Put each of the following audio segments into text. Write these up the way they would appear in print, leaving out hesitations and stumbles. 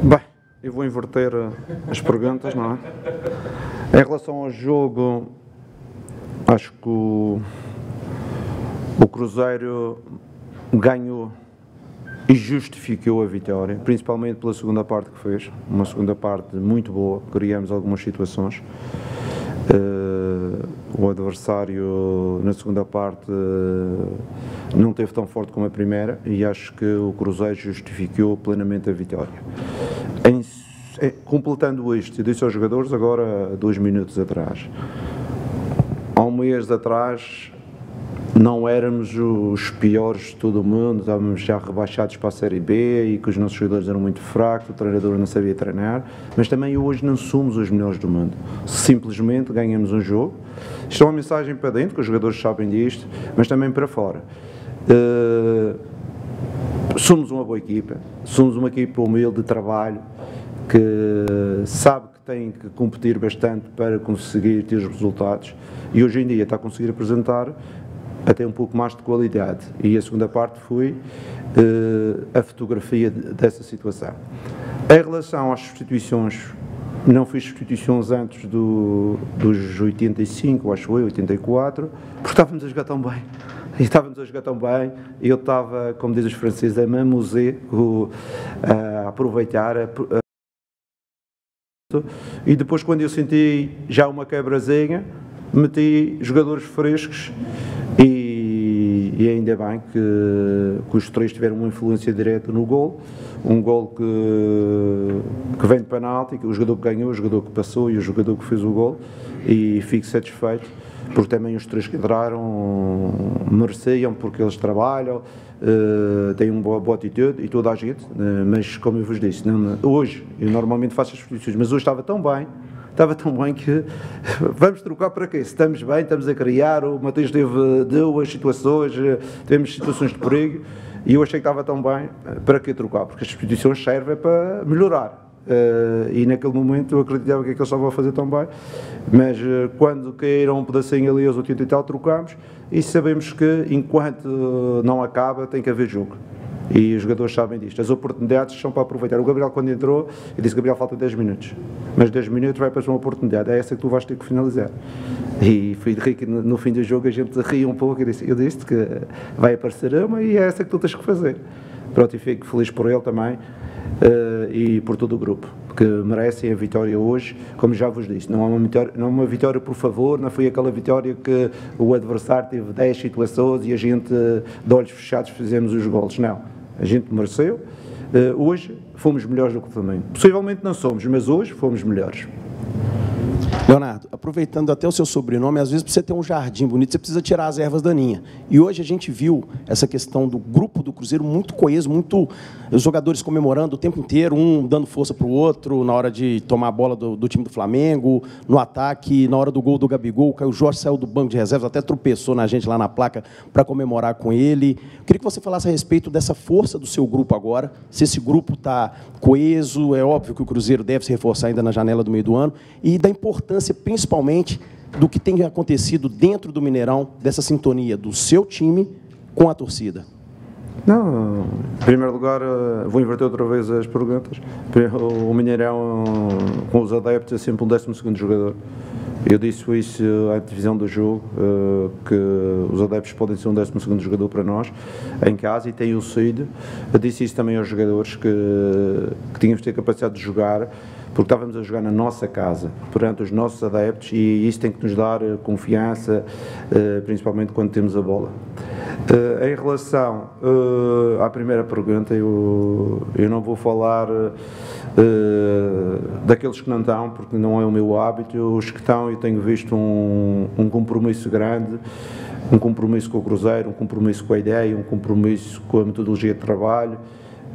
Bem, eu vou inverter as perguntas, não é? Em relação ao jogo, acho que o Cruzeiro ganhou e justificou a vitória, principalmente pela segunda parte que fez, uma segunda parte muito boa, criamos algumas situações. O adversário na segunda parte não teve tão forte como a primeira e acho que o Cruzeiro justificou plenamente a vitória. Completando isto, eu disse aos jogadores agora 2 minutos atrás, há um mês atrás não éramos os piores de todo o mundo, estávamos já rebaixados para a Série B e que os nossos jogadores eram muito fracos, o treinador não sabia treinar, mas também hoje não somos os melhores do mundo, simplesmente ganhamos um jogo. Isto é uma mensagem para dentro, que os jogadores sabem disto, mas também para fora. Somos uma boa equipa, somos uma equipa humilde de trabalho, que sabe que tem que competir bastante para conseguir ter os resultados e hoje em dia está a conseguir apresentar até um pouco mais de qualidade, e a segunda parte foi a fotografia dessa situação. Em relação às substituições, não fiz substituições antes dos 85, acho eu, 84, porque estávamos a jogar tão bem. Eu estava, como dizem os franceses, a m'amuser, a aproveitar, e depois quando eu senti já uma quebrazinha, meti jogadores frescos e ainda bem que os três tiveram uma influência direta no gol, um gol que vem de penalti, que o jogador que ganhou, o jogador que passou e o jogador que fez o gol, e fico satisfeito porque também os três que entraram mereciam, porque eles trabalham, têm uma boa atitude e toda a gente, mas como eu vos disse, hoje eu normalmente faço as substituições, mas hoje estava tão bem que vamos trocar para quê? Se estamos bem, estamos a criar, o Matheus deu as situações, tivemos situações de perigo e eu achei que estava tão bem, para que trocar? Porque as substituições servem para melhorar. E naquele momento eu acreditava que eles estavam a fazer tão bem, mas quando caíram um pedacinho ali aos 80 e tal, trocámos e sabemos que enquanto não acaba tem que haver jogo. E os jogadores sabem disto. As oportunidades são para aproveitar. O Gabriel, quando entrou, eu disse: Gabriel, falta 10 minutos. Mas 10 minutos vai para uma oportunidade. É essa que tu vais ter que finalizar. E fui de rir que no fim do jogo a gente ria um pouco. Eu disse que vai aparecer uma e é essa que tu tens que fazer. Pronto, e fico feliz por ele também e por todo o grupo, que merecem a vitória hoje, como já vos disse. Não é uma vitória por favor, não foi aquela vitória que o adversário teve 10 situações e a gente, de olhos fechados, fizemos os golos. Não. A gente mereceu. Hoje fomos melhores do que o Flamengo. Possivelmente não somos, mas hoje fomos melhores. Leonardo, aproveitando até o seu sobrenome, às vezes para você ter um jardim bonito, você precisa tirar as ervas daninhas. E hoje a gente viu essa questão do grupo do Cruzeiro muito coeso, os jogadores comemorando o tempo inteiro, um dando força para o outro, na hora de tomar a bola do time do Flamengo, no ataque, na hora do gol do Gabigol, o Jorge saiu do banco de reservas, até tropeçou na gente lá na placa para comemorar com ele. Eu queria que você falasse a respeito dessa força do seu grupo agora, se esse grupo está coeso, é óbvio que o Cruzeiro deve se reforçar ainda na janela do meio do ano, e da importância principalmente do que tem acontecido dentro do Mineirão, dessa sintonia do seu time com a torcida. Não, em primeiro lugar, vou inverter outra vez as perguntas. O Mineirão, com os adeptos, é sempre um 12º jogador. Eu disse isso à divisão do jogo, que os adeptos podem ser um 12º jogador para nós, em casa, e tem o sido. Eu disse isso também aos jogadores, que tínhamos de ter capacidade de jogar, porque estávamos a jogar na nossa casa, perante os nossos adeptos, e isso tem que nos dar confiança, principalmente quando temos a bola. Em relação à primeira pergunta, eu não vou falar daqueles que não estão, porque não é o meu hábito. Os que estão, eu tenho visto um compromisso grande, um compromisso com o Cruzeiro, um compromisso com a ideia, um compromisso com a metodologia de trabalho.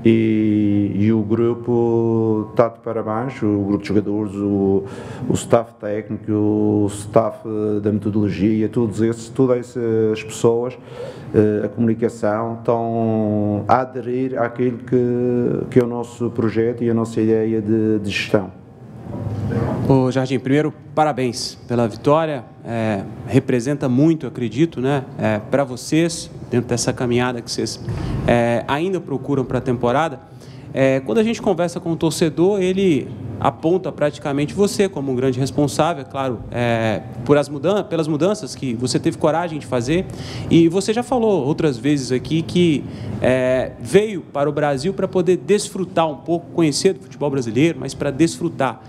E o grupo está de parabéns, o grupo de jogadores, o staff técnico, o staff da metodologia, todas essas pessoas, a comunicação, estão a aderir àquilo que é o nosso projeto e a nossa ideia de gestão. Ô Jardim, primeiro, parabéns pela vitória, representa muito, acredito, né, para vocês, dentro dessa caminhada que vocês ainda procuram para a temporada. Quando a gente conversa com o torcedor, ele aponta praticamente você como um grande responsável, claro, pelas mudanças que você teve coragem de fazer. E você já falou outras vezes aqui que veio para o Brasil para poder desfrutar um pouco, conhecer do futebol brasileiro, mas para desfrutar.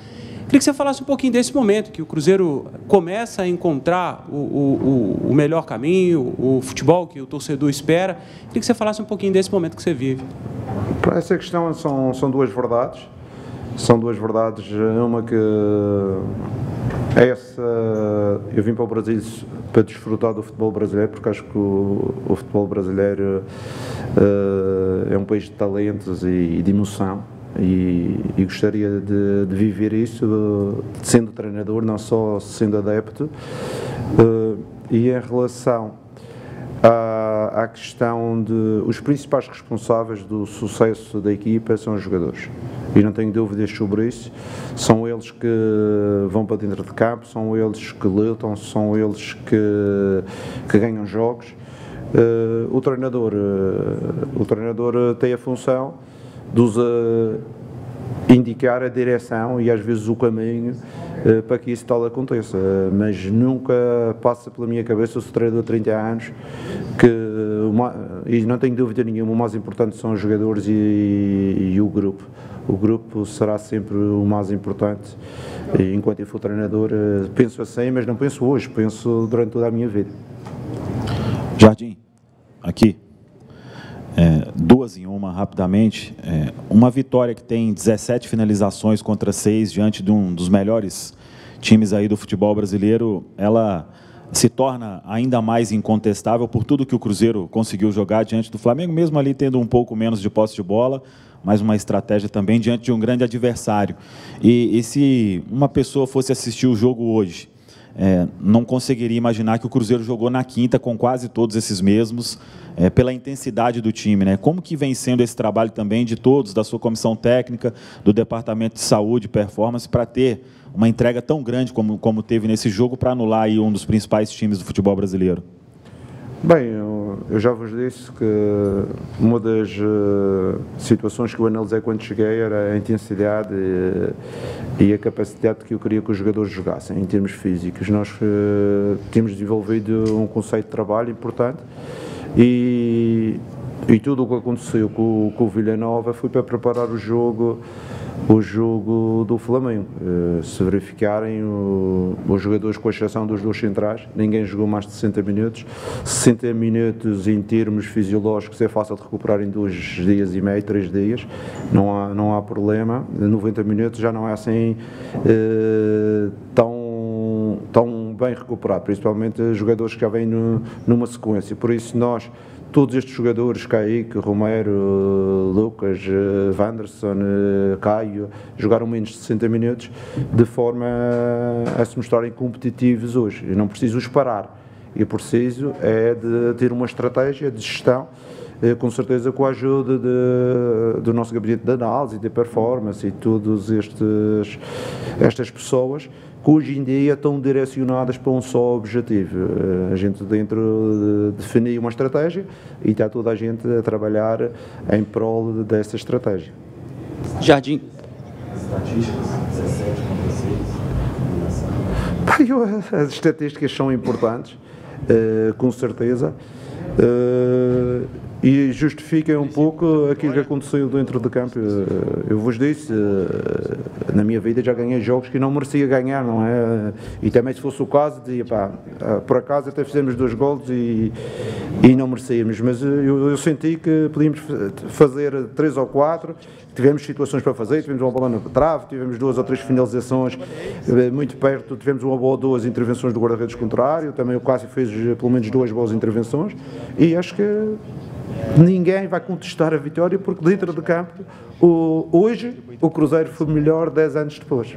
Queria que você falasse um pouquinho desse momento, que o Cruzeiro começa a encontrar o melhor caminho, o futebol que o torcedor espera. Queria que você falasse um pouquinho desse momento que você vive. Para essa questão são duas verdades. São duas verdades. Uma que eu vim para o Brasil para desfrutar do futebol brasileiro, porque acho que o futebol brasileiro é um país de talentos e de emoção. E gostaria de viver isso sendo treinador, não só sendo adepto. E em relação à questão de os principais responsáveis do sucesso da equipa são os jogadores, e não tenho dúvidas sobre isso. São eles que vão para dentro de campo, são eles que lutam, são eles que ganham jogos. O treinador tem a função de indicar a direção e às vezes o caminho para que isso tal aconteça, mas nunca passa pela minha cabeça, eu sou treinador há 30 anos, e não tenho dúvida nenhuma, o mais importante são os jogadores e o grupo. O grupo será sempre o mais importante, e enquanto eu for treinador penso assim, mas não penso hoje, penso durante toda a minha vida. Jardim, aqui. 2 em 1, rapidamente. Uma vitória que tem 17 finalizações contra 6 diante de um dos melhores times aí do futebol brasileiro, ela se torna ainda mais incontestável por tudo que o Cruzeiro conseguiu jogar diante do Flamengo, mesmo ali tendo um pouco menos de posse de bola, mas uma estratégia também diante de um grande adversário. E se uma pessoa fosse assistir o jogo hoje, não conseguiria imaginar que o Cruzeiro jogou na quinta com quase todos esses mesmos, pela intensidade do time, né? Como que vem sendo esse trabalho também de todos, da sua comissão técnica, do departamento de saúde e performance, para ter uma entrega tão grande como teve nesse jogo, para anular aí um dos principais times do futebol brasileiro? Bem, eu já vos disse que uma das situações que eu analisei quando cheguei era a intensidade e a capacidade que eu queria que os jogadores jogassem em termos físicos. Nós temos desenvolvido um conceito de trabalho importante e tudo o que aconteceu com o Vila Nova foi para preparar o jogo do Flamengo. Se verificarem, os jogadores, com exceção dos 2 centrais, ninguém jogou mais de 60 minutos. 60 minutos em termos fisiológicos é fácil de recuperar em 2 dias e meio, 3 dias, não há problema. 90 minutos já não é assim tão bem recuperado, principalmente jogadores que já vêm numa sequência. Por isso nós, todos estes jogadores, Kaique, Romero, Lucas, Wanderson, Caio, jogaram menos de 60 minutos de forma a se mostrarem competitivos hoje. Eu não preciso os parar, eu preciso de ter uma estratégia de gestão, com certeza com a ajuda do nosso gabinete de análise, de performance e todas estas pessoas que hoje em dia estão direcionadas para um só objetivo. A gente dentro definir uma estratégia e está toda a gente a trabalhar em prol dessa estratégia. Jardim. Estatísticas, 17 contra 6. As estatísticas são importantes, com certeza, e justificam um pouco aquilo que aconteceu dentro do campo. Eu vos disse, na minha vida já ganhei jogos que não merecia ganhar, não é? E também, se fosse o caso, dizia, pá, por acaso até fizemos 2 golos e não merecíamos, mas eu senti que podíamos fazer 3 ou 4, tivemos situações para fazer, tivemos uma bola na trave, tivemos 2 ou 3 finalizações muito perto, tivemos 1 ou 2 intervenções do guarda-redes contrário, também o Cássio fez pelo menos 2 boas intervenções, e acho que ninguém vai contestar a vitória, porque dentro do campo, hoje, o Cruzeiro foi melhor 10 anos depois.